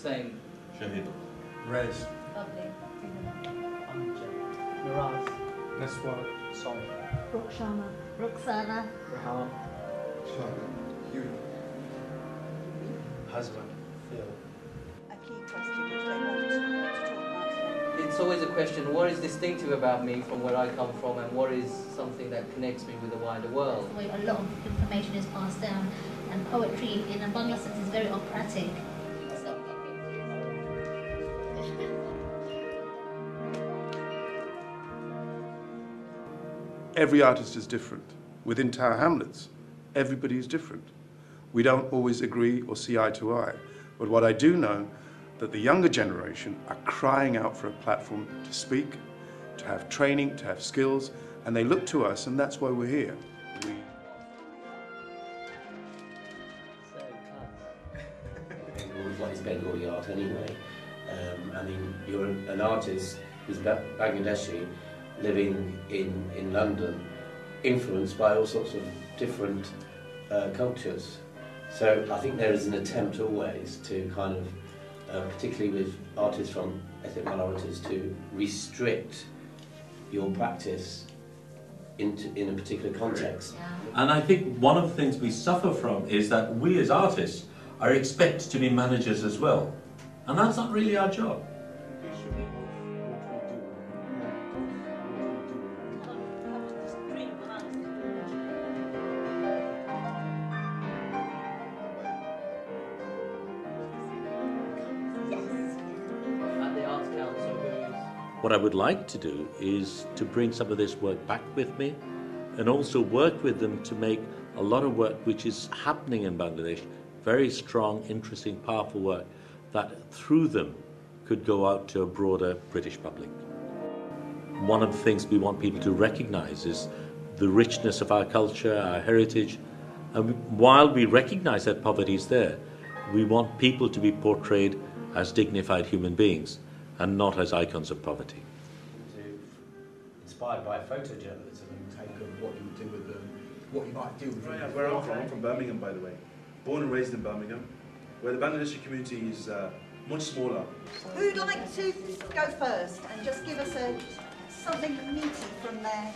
Same. Shahid. Rez. Lovely. Miraz. Naswat. Sol. Roxana. Roxana. Raham. You. Husband. Phil. A key question which they want to talk about today. It's always a question, what is distinctive about me from where I come from, and what is something that connects me with the wider world? A lot of information is passed down, and poetry in a Bangla sense is very operatic. Every artist is different. Within Tower Hamlets, everybody is different. We don't always agree or see eye to eye. But what I do know, that the younger generation are crying out for a platform to speak, to have training, to have skills, and they look to us, and that's why we're here. What is Bengali art anyway? I mean, you're an artist who's Bangladeshi, living in London, influenced by all sorts of different cultures. So I think there is an attempt always to kind of, particularly with artists from ethnic minorities, to restrict your practice in a particular context. And I think one of the things we suffer from is that we as artists are expected to be managers as well. And that's not really our job. What I would like to do is to bring some of this work back with me, and also work with them to make a lot of work which is happening in Bangladesh, very strong, interesting, powerful work that through them could go out to a broader British public. One of the things we want people to recognize is the richness of our culture, our heritage, and while we recognize that poverty is there, we want people to be portrayed as dignified human beings and not as icons of poverty. Inspired by photojournalism and take of what you would do with them, what you might do with them. Yeah, where I'm from Birmingham, by the way. Born and raised in Birmingham, where the Bangladeshi community is much smaller. Who'd like to go first and just give us something meaty from their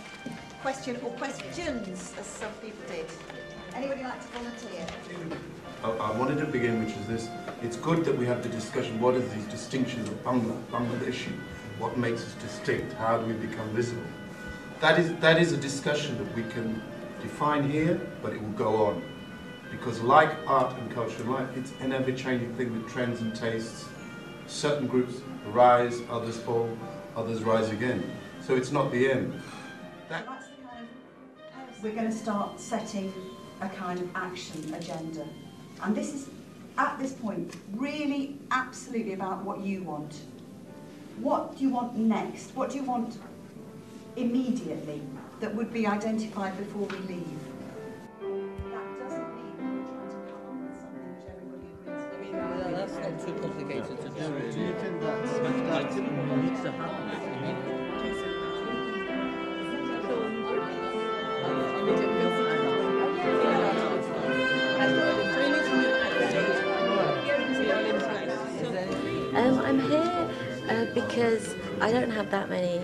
question or questions, as some people did? Anybody like to volunteer? I wanted to begin, which is this. It's good that we have the discussion, what are these distinctions of Bangladeshi? What makes us distinct? How do we become visible? That is a discussion that we can define here, but it will go on. Because like art and culture and life, it's an ever-changing thing with trends and tastes. Certain groups rise, others fall, others rise again. So it's not the end. That's the kind of... We're going to start setting a kind of action agenda. And this is, at this point, really absolutely about what you want. What do you want next? What do you want immediately that would be identified before we leave? That doesn't mean we're trying to come up with something which everybody agrees with. I mean, that's not too complicated to do, really. Do you think that's Like, what needs to happen? I'm here because I don't have that many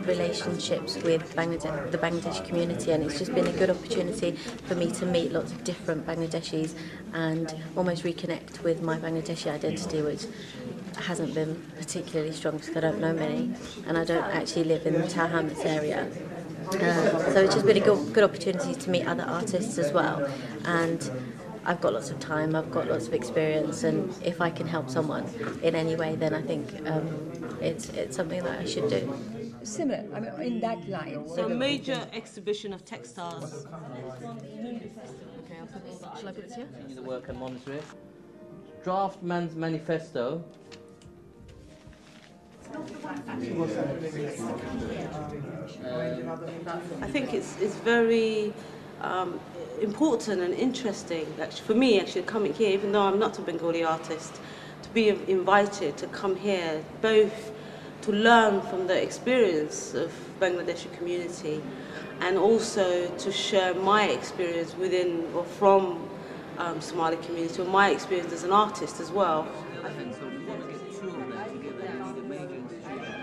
relationships with the Bangladeshi community, and it's just been a good opportunity for me to meet lots of different Bangladeshis and almost reconnect with my Bangladeshi identity, which hasn't been particularly strong because I don't know many and I don't actually live in the Tower Hamlets area. So it's just been a good opportunity to meet other artists as well, and I've got lots of time, I've got lots of experience, and if I can help someone in any way, then I think it's something that I should do. Similar, I mean, in that line. So a major exhibition of textiles. Okay, I'll put this. Shall I put this here? See the work and monitor it. Draftman's Manifesto. I think it's very important and interesting, actually, for me, actually, coming here, even though I'm not a Bengali artist, to be invited to come here, both to learn from the experience of Bangladeshi community and also to share my experience within or from Somali community, or my experience as an artist as well. And so we want to get two of them together in the major institution.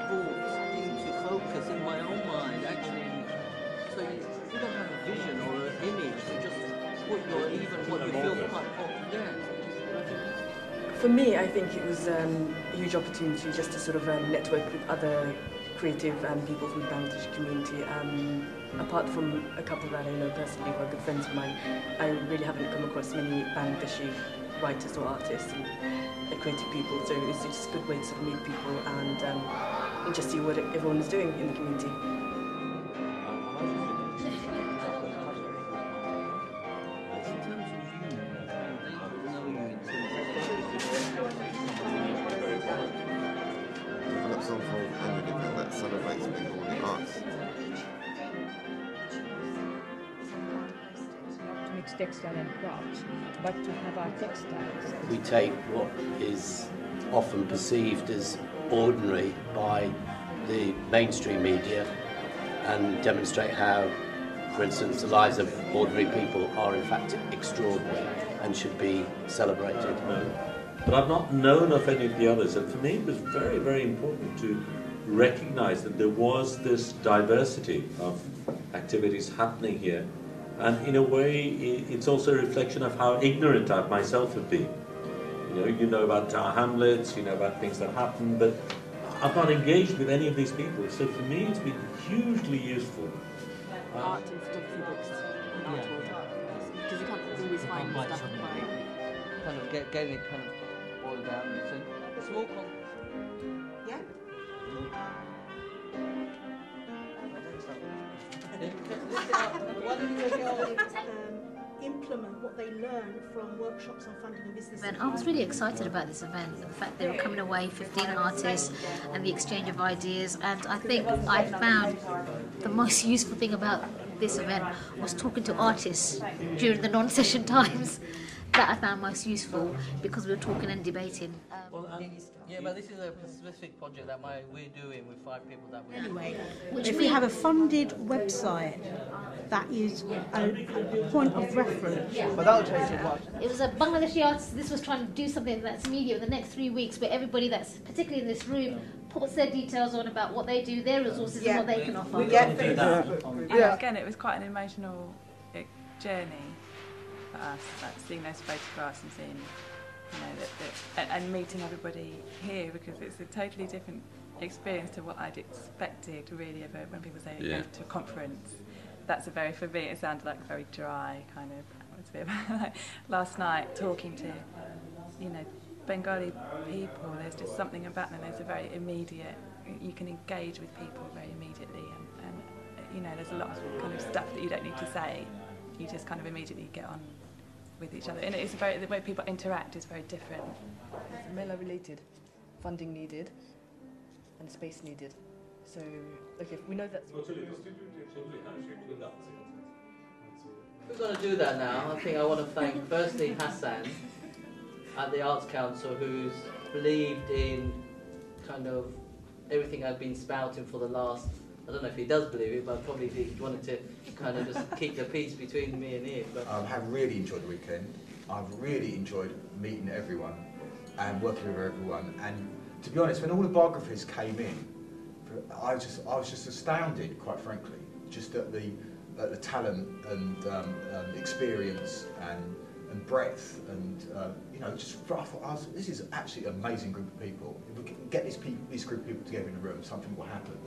Brought into focus in my own mind, actually. So you don't have a vision or an image, you just put your even what you feel quite yeah. For me, I think it was a huge opportunity just to sort of network with other creative people from the Bangladeshi community. Apart from a couple that I know personally who are good friends of mine, I really haven't come across many Bangladeshi writers or artists and creative people. So it's just a good way to sort of meet people and just see what everyone is doing in the community. That celebrates Bengali arts. To mix textile and crafts, but to have our textiles. We take what is often perceived as ordinary by the mainstream media and demonstrate how, for instance, the lives of ordinary people are in fact extraordinary and should be celebrated. But I've not known of any of the others, and for me it was very, very important to recognise that there was this diversity of activities happening here, and in a way it's also a reflection of how ignorant I myself have been. You know about Hamlets, you know about things that happen, but I've not engaged with any of these people, so for me it's been hugely useful. Art and photography books, because you can't always find stuff by kind of getting it kind of boiled down. It's a small Yeah. Implement what they learn from workshops on funding and business. I was really excited about this event, the fact they were coming away, 15 artists, and the exchange of ideas. And I think I found the most useful thing about this event was talking to artists during the non-session times. That I found most useful because we were talking and debating. Yeah, but this is a specific project that we're doing with 5 people that we anyway. If we have a funded website, that is a point of reference. But that'll change it much. It was a Bangladeshi artist. This was trying to do something that's immediate in the next 3 weeks, where everybody that's particularly in this room puts their details on about what they do, their resources, and what they can offer. And again, it was quite an emotional journey for us, like seeing those photographs and seeing, and meeting everybody here, because it's a totally different experience to what I'd expected, really, of when people say going to a conference. That's for me, it sounded like a very dry kind of atmosphere. Like last night, talking to, Bengali people, there's just something about them. There's a very immediate, you can engage with people very immediately, and there's a lot of kind of stuff that you don't need to say. You just kind of immediately get on with each other, and it's the way people interact is very different. It's Mela related, funding needed, and space needed. So, okay, we know that. We're going to do that now. I think I want to thank firstly Hassan at the Arts Council, who's believed in kind of everything I've been spouting for the last, I don't know if he does believe it, but probably he wanted to kind of just keep the peace between me and him. But I have really enjoyed the weekend. I've really enjoyed meeting everyone and working with everyone. And to be honest, when all the biographies came in, I was just astounded, quite frankly, just at the talent and experience and breadth, and I thought this is actually an amazing group of people. If we can get this group of people together in a room, something will happen.